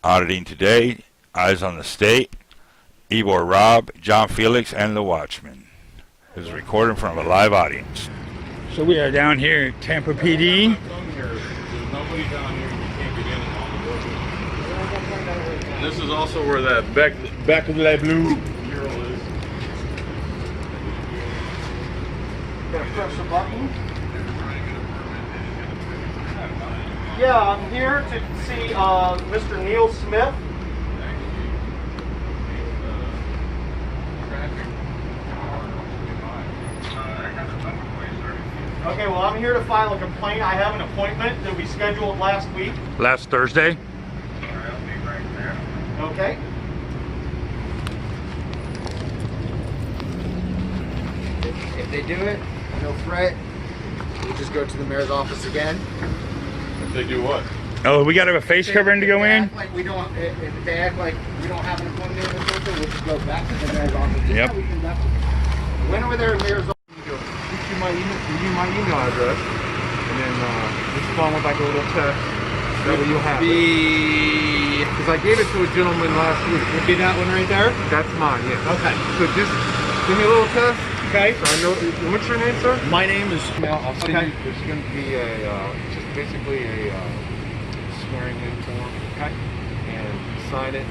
Auditing today, Eyes on the State, Ivor Rob, John Filax, and the Watchman. This is recorded in front of a live audience. So we are down here at Tampa PD. There's nobody down here. You can't get in and out the building. And this is also where that back of the blue mural is. Gotta press the button. Yeah, I'm here to see Mr. Neil Smith. Okay, well, I'm here to file a complaint. I have an appointment that we scheduled last week. Last Thursday. Okay. If they do it, no threat. We'll just go to the mayor's office again. If they do what? Oh, we got to have a face covering to go in? If they act like we don't have an appointment or something, we'll just go back to the mayor's office. Yep. When over there, mayor's office. Shoot you my email address, and then respond with like a little text. That way you'll have it. Because I gave it to a gentleman last week. Would be that one right there? That's mine, yeah. Okay. So just give me a little test. Okay. So I know. What's your name, sir? My name is... I'll send Okay. you. There's going to be just basically a swearing in form. Okay. And sign it.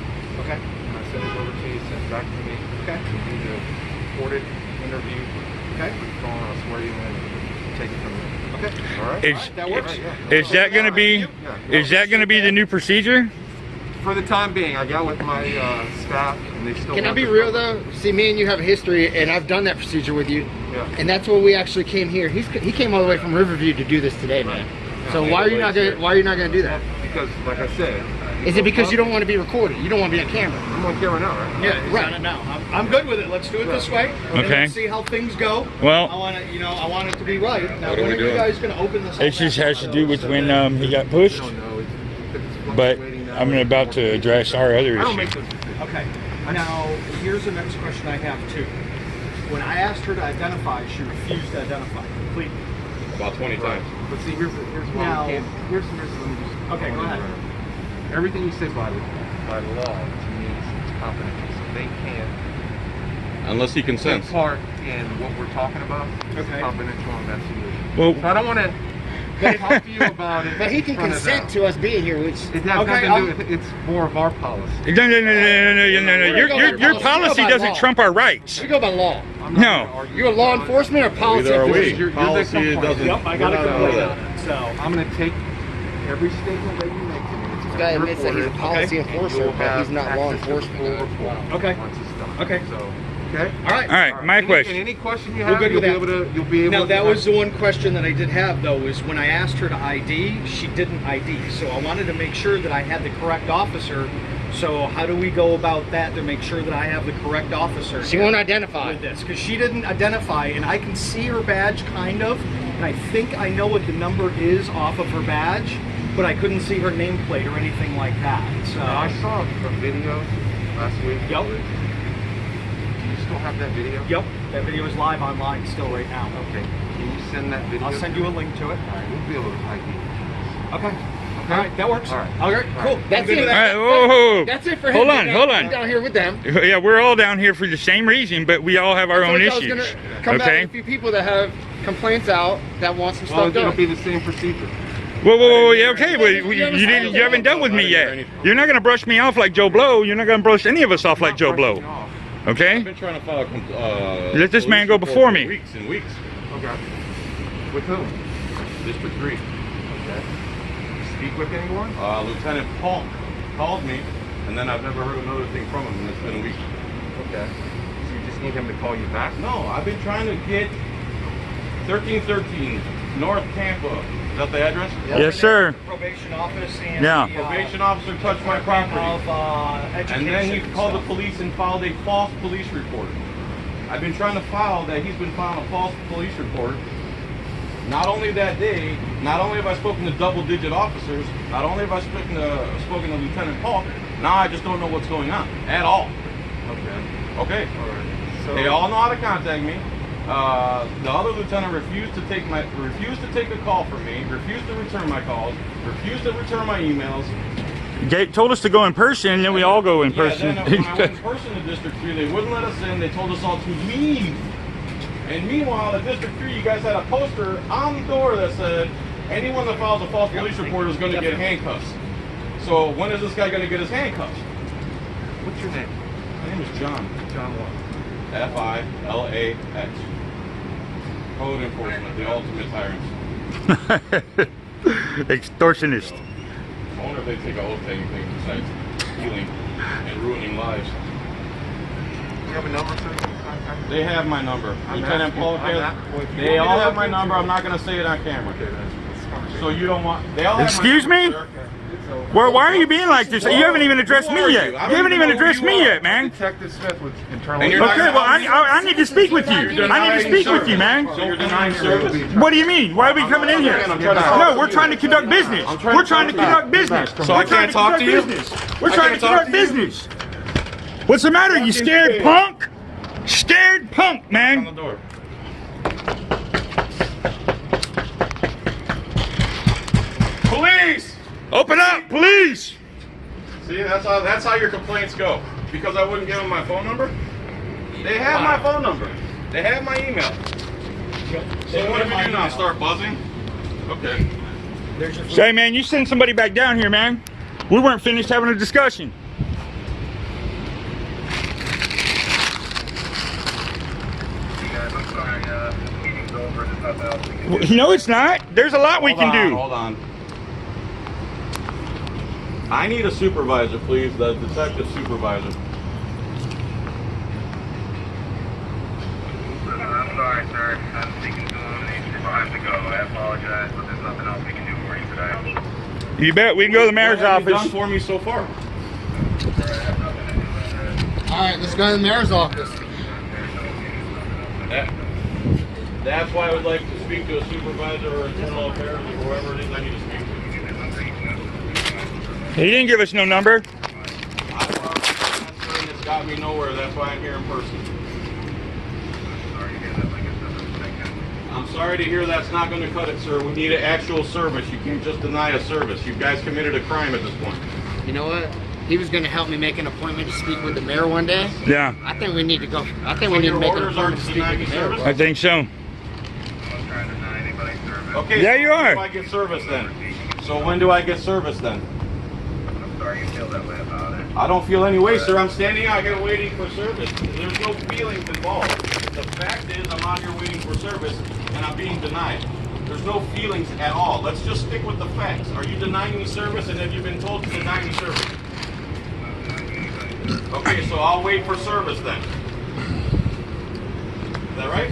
Okay. And I send it over to you. Send it back to me. Okay. You do the recorded interview. Okay. I'll swear you in and take it from there. Okay. All right. That works. Is that going to be? Is that going to be the new procedure? For the time being, I got with my staff, and they still. Can I be real though? See, me and you have a history, and I've done that procedure with you. Yeah. And that's why we actually came here. He came all the way from Riverview to do this today, man. So why are you not gonna do that? Because, like I said. Is it because you don't want to be recorded? You don't want to be on camera? I'm on camera now, right? Yeah, he's on it now. I'm good with it. Let's do it this way. And Okay. let's see how things go. Well- I want it, I want it to be right. Now, What are we when are you doing? guys going to open this up? It just has to do with when he got pushed. I don't know. It's But fluctuating now. I'm about to address our other I don't make issue. those decisions. Okay. Now, here's the next question I have too. When I asked her to identify, she refused to identify completely. About 20 Right. times. But see, here's why Now- we can't. Here's let me just. Okay, go ahead. Everything you say by law to me is confidential. So they can't Unless he take consents. part in what we're talking about. It's Okay. confidential investigation. Well, So I don't want to talk to you about it. But he can in front of consent them. to us being here, which It has Okay, nothing to do with it. It's more of our policy. no. Your policy doesn't trump our rights. we go by law. I'm not No. gonna argue You're a with law you. enforcement or policy? Neither are we. official? You're the Policy complaint. doesn't. Yep, I got a we're not complaint out on of it. So, I'm going to take every statement that you make to me. It's This guy admits that he's a policy You'll enforcer, but have he's not law access to enforcement. full report Okay. Once it's done. Okay. So, okay. all right. All right, my And question. any question you We're have, good you'll with be able that. to. You'll be able. Now, to that was the one question that I did have, though, is when I asked her to ID, she didn't ID. So I wanted to make sure that I had the correct officer. So how do we go about that to make sure that I have the correct officer? She won't identify. With this, because she didn't identify, and I can see her badge, kind of, and I think I know what the number is off of her badge, but I couldn't see her nameplate or anything like that. So I saw a video last week. Yep. Do you still have that video? Yep, that video is live online still right now. Okay. Can you send that video? I'll send you a link to it. All right. We'll be able to ID. Okay. All right, that works. All right. All right, cool. That's I'm good it. with All that. right, whoa. That's it for him. Hold on, He's hold down- on. he's down here with them. Yeah, we're all down here for the same reason, but we all have our own I was issues. gonna come down Okay? with a few people that have complaints out that want some Well, stuff it'll done. be the same procedure. Whoa, yeah, okay, well, you haven't dealt with me yet. You're not going to brush me off like Joe Blow. You're not going to brush any of us off like Joe Blow. Okay? I've been trying to file a Let this man police go report before for me. Weeks and weeks. Okay. With whom? District 3. Okay. Speak with anyone? Lieutenant Paul called me, and then I've never heard another thing from him, and it's been a week. Okay. So you just need him to call you back? No, I've been trying to get 1313 North Tampa. Is that the address? Yes, sir. Probation office and Yeah. the, Probation officer touched my property. of education. And then he called the stuff. police and filed a false police report. I've been trying to file that he's been filing a false police report. Not only that day, not only have I spoken to double-digit officers, not only have I spoken to Lieutenant Paul, now I just don't know what's going on at all. Okay. Okay. All right. So They all know how to contact me. The other lieutenant refused to take a call from me, refused to return my calls, refused to return my emails. They told us to go in person, and then we all go in Yeah, person. then when I went in person to District 3, they wouldn't let us in. They told us all to leave. And meanwhile, at District 3, you guys had a poster on the door that said, anyone that files a false police report is going to get handcuffs. So when is this guy going to get his handcuffs? What's your name? My name is John. John what? Filax. Code enforcement, the ultimate tyrants. Extortionist. I wonder if they take an oath to anything besides stealing and ruining lives. You have a number, sir? They have my number. I'm Lieutenant asking- Paul I'm Taylor. not- well, if you They want me all to have look my into number. it- I'm not going to say it on camera. Okay, that's conversation. So you don't want... They all have Excuse my me? number, sir. Well, why are you being like this? You haven't even addressed Who me are yet. you? You I don't haven't even even know who addressed you me are. yet, man. Detective Smith was internal. And you're not Okay, well, I need to speak with you. I need to speak with you, man. So you're denying service? What do you mean? Why are we coming in here? I'm trying to talk No, to we're you. trying to conduct business. I'm trying We're to trying to talk conduct business. So I We're trying can't talk to you? business. We're I trying to can't talk conduct to you? business. What's the matter, you scared punk? Scared punk, On the man. door. Police! Open up, please. See, that's how your complaints go. Because I wouldn't give them my phone number? They have my phone number. They have my email. So what do we do now? Start buzzing? Okay. Say, man, you send somebody back down here, man. We weren't finished having a discussion. No, it's not. There's a lot we can do. Hold on. I need a supervisor, please. The detective supervisor. I'm sorry, sir. I'm speaking to him and he's trying to go. I apologize, but there's nothing else we can do for you today. You bet. We can go to the mayor's What have you done office. for me so far? All right, let's go to the mayor's office. That's why I would like to speak to a supervisor or internal affairs or whoever it is I need to speak to. He didn't give us no number. It's got me nowhere. That's why I'm here in person. I'm sorry to hear that's not going to cut it, sir. We need an actual service. You can't just deny a service. You guys committed a crime at this point. You know what? He was going to help me make an appointment to speak with the mayor one day. Yeah, I think we need to go. I think we need to Your make an orders are appointment to to speak deny with me the mayor. service? I think so. I'm trying to deny anybody service. Okay. Yeah, so you when are. do I get service then? So when do I get service then? I'm sorry you feel that way about it. I don't feel any way, sir. I'm standing out here waiting for service. There's no feelings involved. The fact is I'm out here waiting for service and I'm being denied. There's no feelings at all. Let's just stick with the facts. Are you denying me service and have you been told to deny me service? Okay, so I'll wait for service then. Is that right?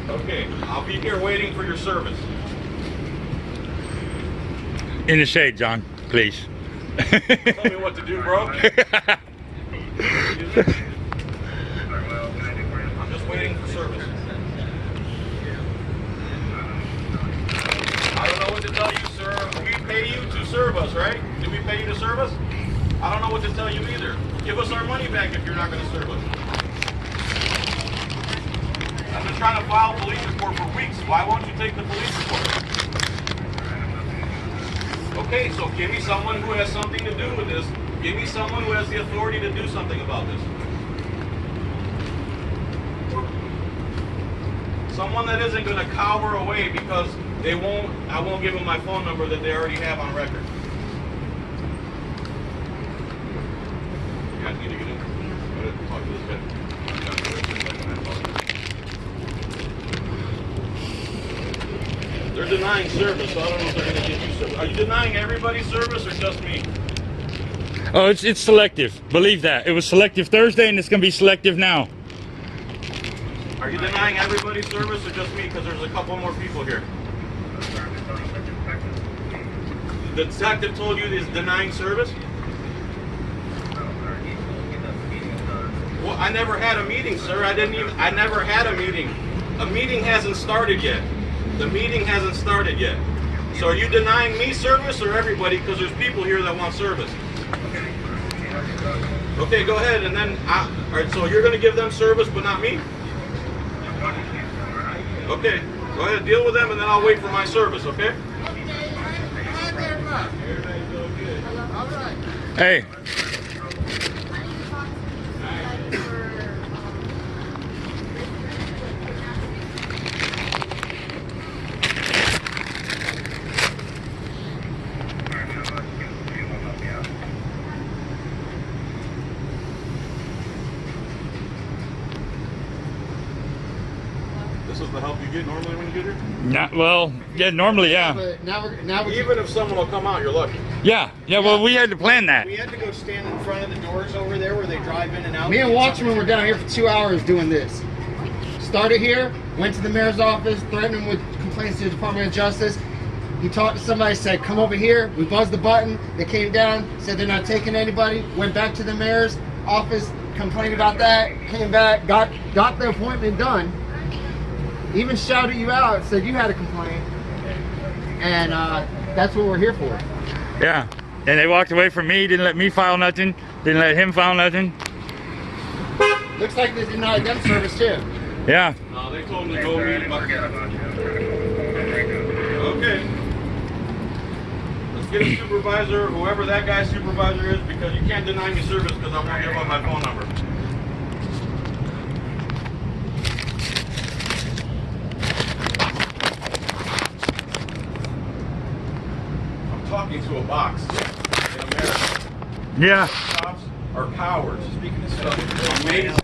Okay, I'll be here waiting for your service. In the shade, John, please. Tell me what to do, bro. Excuse me? I'm just waiting for service. I don't know what to tell you, sir. We pay you to serve us, right? Did we pay you to serve us? I don't know what to tell you either. Give us our money back if you're not going to serve us. I've been trying to file a police report for weeks. Why won't you take the police report? Okay, so give me someone who has something to do with this. Give me someone who has the authority to do something about this. Someone that isn't going to cower away because I won't give them my phone number that they already have on record. You guys need to get in. Go ahead and talk to this guy. They're denying service, so I don't know if they're going to give you service. Are you denying everybody service or just me? Oh, it's selective. Believe that. It was selective Thursday, and it's gonna be selective now. Are you denying everybody service or just me? Because there's a couple more people here. The detective told you he's denying service? Well, I never had a meeting, sir. I never had a meeting. A meeting hasn't started yet. The meeting hasn't started yet. So are you denying me service or everybody? Because there's people here that want service. Okay, go ahead. And then, all right, so you're going to give them service but not me? Okay, go ahead, deal with them and then I'll wait for my service, okay? Hey. This is the help you get normally when you get here? Not, well, yeah, normally, yeah. But now we Even if someone will come out, you're lucky. Yeah, well, we had to plan that. We had to go stand in front of the doors over there where they drive in and out. Me and Watchman were down here for 2 hours doing this. Started here, went to the mayor's office, threatened him with complaints to the Department of Justice. He talked to somebody, said, come over here. We buzzed the button. They came down, said they're not taking anybody. Went back to the mayor's office, complained about that, came back, got the appointment done. Even shouted you out, said you had a complaint. And that's what we're here for. Yeah, and they walked away from me, didn't let me file nothing, didn't let him file nothing. Looks like they denied them service too. Yeah. No, they told me to go meet him. Okay. Let's get a supervisor, whoever that guy's supervisor is, because you can't deny me service because I'm going to give up my phone number. I'm talking to a box in America. Yeah. Cops are cowards. Speaking of stuff, amazing.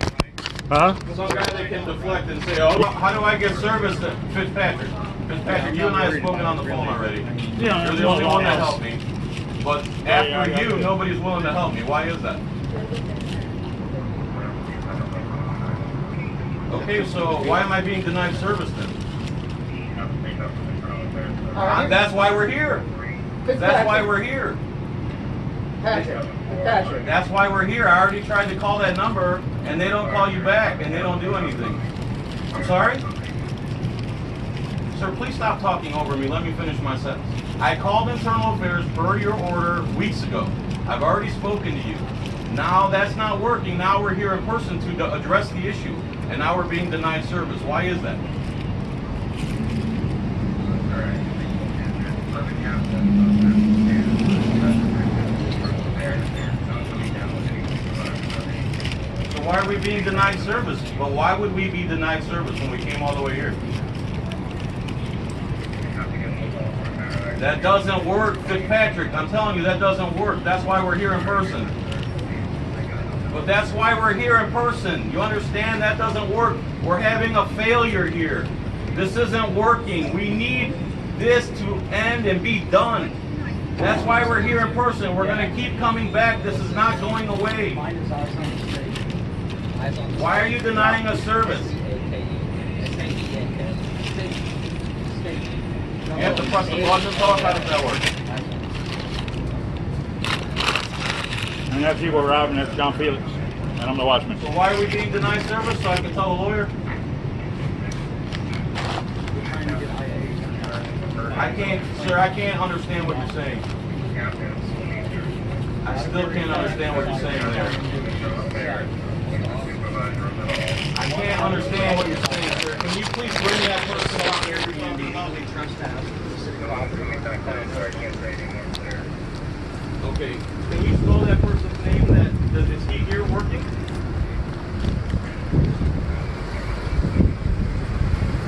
Huh? Some guy that can deflect and say, oh, how do I get service to Fitzpatrick? Fitzpatrick, you and I have spoken on the phone already. Yeah. You're the only one that helped me. But after you, nobody's willing to help me. Why is that? Okay, so why am I being denied service then? That's why we're here. That's why we're here. Patrick. That's why we're here. I already tried to call that number, and they don't call you back, and they don't do anything. I'm sorry? Sir, please stop talking over me. Let me finish my sentence. I called Internal Affairs per your order weeks ago. I've already spoken to you. Now that's not working. Now we're here in person to address the issue, and now we're being denied service. Why is that? Why are we being denied service? Well, why would we be denied service when we came all the way here? That doesn't work, Fitzpatrick. I'm telling you, that doesn't work. That's why we're here in person. But that's why we're here in person. You understand? That doesn't work. We're having a failure here. This isn't working. We need this to end and be done. That's why we're here in person. We're going to keep coming back. This is not going away. Why are you denying us service? You have to press the button to talk? How does that work? And that's Igor Rob and that's John Felix. And I'm the Watchman. So why are we being denied service? So I can tell the lawyer? I can't, sir, I can't understand what you're saying. I still can't understand what you're saying there. I can't understand what you're saying, sir. Can you please bring that person out here to me? Okay. Can you spell that person's name? Is he here working?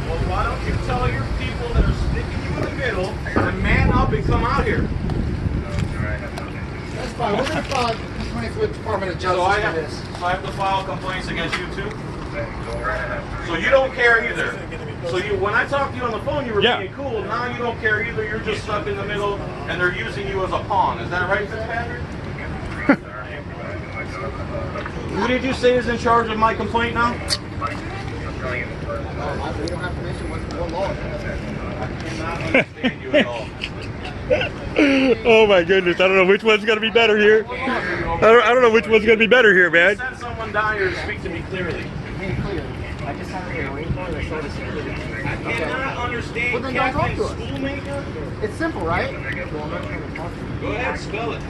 Well, why don't you tell your people that are sticking you in the middle to man up and come out here? That's fine. We're going to file complaints with the Department of Justice for this. So I have to file complaints against you too? So you don't care either. So when I talked to you on the phone, you were being cool. Now you don't care either. You're just stuck in the middle, and they're using you as a pawn. Is that right, Fitzpatrick? Who did you say is in charge of my complaint now? We don't have permission with one law. I cannot understand you at all. Oh my goodness, I don't know which one's gonna be better here. I don't know which one's gonna be better here, man. Send someone down here to speak to me clearly. I just have to wait for the soda security. I cannot understand. Well, then don't talk to us. Schoolmaker? It's simple, right? Go ahead, spell it.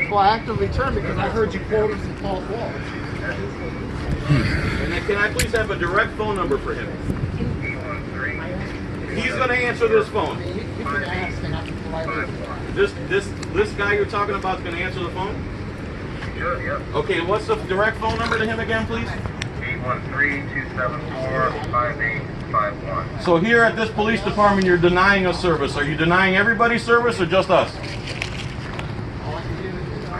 Well, I actively turned because I heard you quoting some false laws. And then can I please have a direct phone number for him? He's going to answer this phone. You can ask and I can This guy you're talking about is going to answer the phone? Sure, yeah. Okay, what's the direct phone number to him again, please? 813-274-5851. So here at this police department, you're denying us service. Are you denying everybody service or just us? I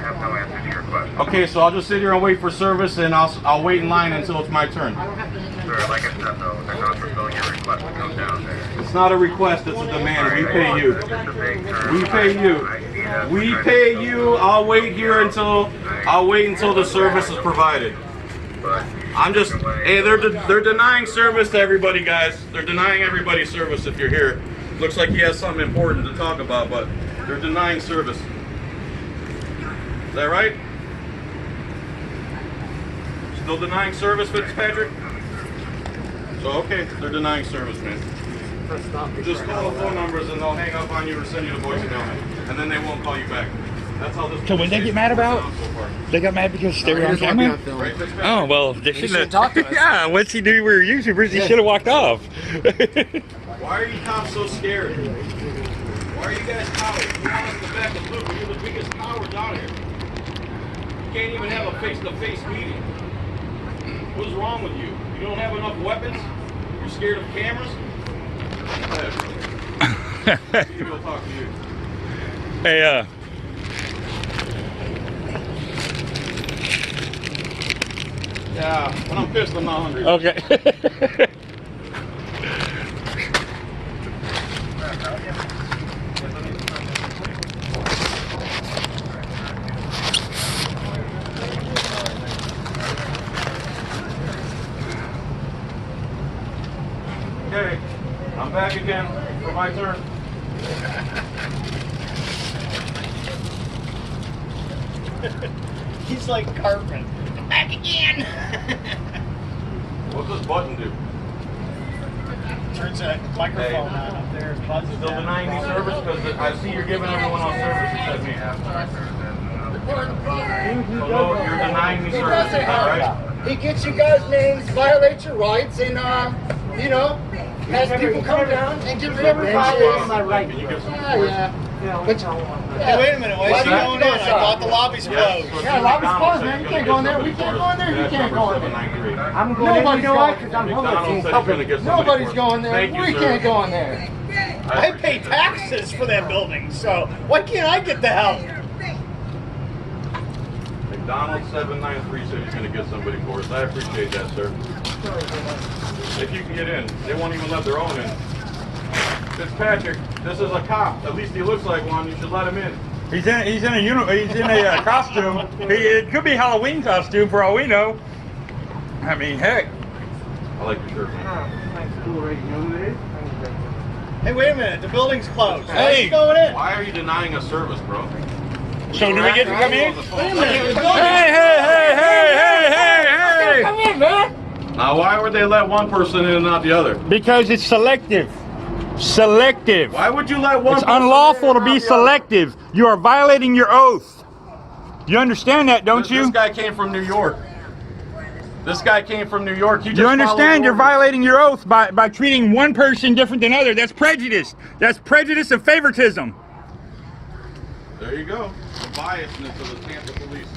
have no answer to your question. Okay, so I'll just sit here and wait for service, and I'll wait in line until it's my turn. Sir, like I said though, they're not fulfilling your request to come down there. It's not a request, it's a demand. We pay you. It's a vague term. We pay you. I see that. We pay you. I'll wait here until the service is provided. But I'm just, hey, they're denying service to everybody, guys. They're denying everybody service if you're here. Looks like he has something important to talk about, but they're denying service. Is that right? Still denying service, Fitzpatrick? So, okay, they're denying service, man. Just call the phone numbers and they'll hang up on you or send you the voicemail, and then they won't call you back. That's how this. So when they get mad about? They got mad because they were on camera? Right, Fitzpatrick? Oh, well, they He shouldn't shouldn't talk to us. Yeah, once he knew we were YouTubers, he should have walked off. Why are you cops so scared? Why are you guys cowards? You want us to back the blue, but you're the biggest cowards out here. You can't even have a face-to-face meeting. What's wrong with you? You don't have enough weapons? You're scared of cameras? Go ahead, brother. Maybe we'll talk to you. Hey, Yeah, when I'm pissed, I'm not hungry. okay. Okay, I'm back again for my turn. He's like Cartman. Back again. What's this button do? Turns a microphone on up there. Buzzes Still down. denying me service because I see you're giving everyone else service except me. So no, you're denying me service, is that right? He gets you guys' names, violates your rights, and you know, has people come down and give them benches. Can you give some Yeah. But, Hey, wait a minute. Why is he What's going that? in? I thought the lobby's closed. Yeah, lobby's closed, man. You can't go in there. We can't go in there. You can't go in there. I'm going Nobody's going because I'm McDonald said he's gonna get somebody Nobody's for us. going there. Thank you, We sir. can't go in there. I pay taxes for that building, so why can't I get the help? McDonald 793 said he's gonna get somebody for us. I appreciate that, sir. If you can get in, they won't even let their own in. Fitzpatrick, this is a cop. At least he looks like one. You should let him in. He's in a costume. It could be Halloween costume for all we know. I mean, heck. I like your shirt, man. Hey, wait a minute. The building's closed. Why are Hey. you going in? Why are you denying us service, bro? So do we get to come in? Wait a minute. The building. Hey! Come in, man. Now, why would they let one person in and not the other? Because it's selective. Selective. Why would you let one It's person unlawful in to and be not the other? selective. You are violating your oath. You understand that, don't This you? guy came from New York. This guy came from New York. He just You understand you're followed orders. violating your oath by treating one person different than other. That's prejudice. That's prejudice and favoritism. There you go. The biasness of the Tampa police.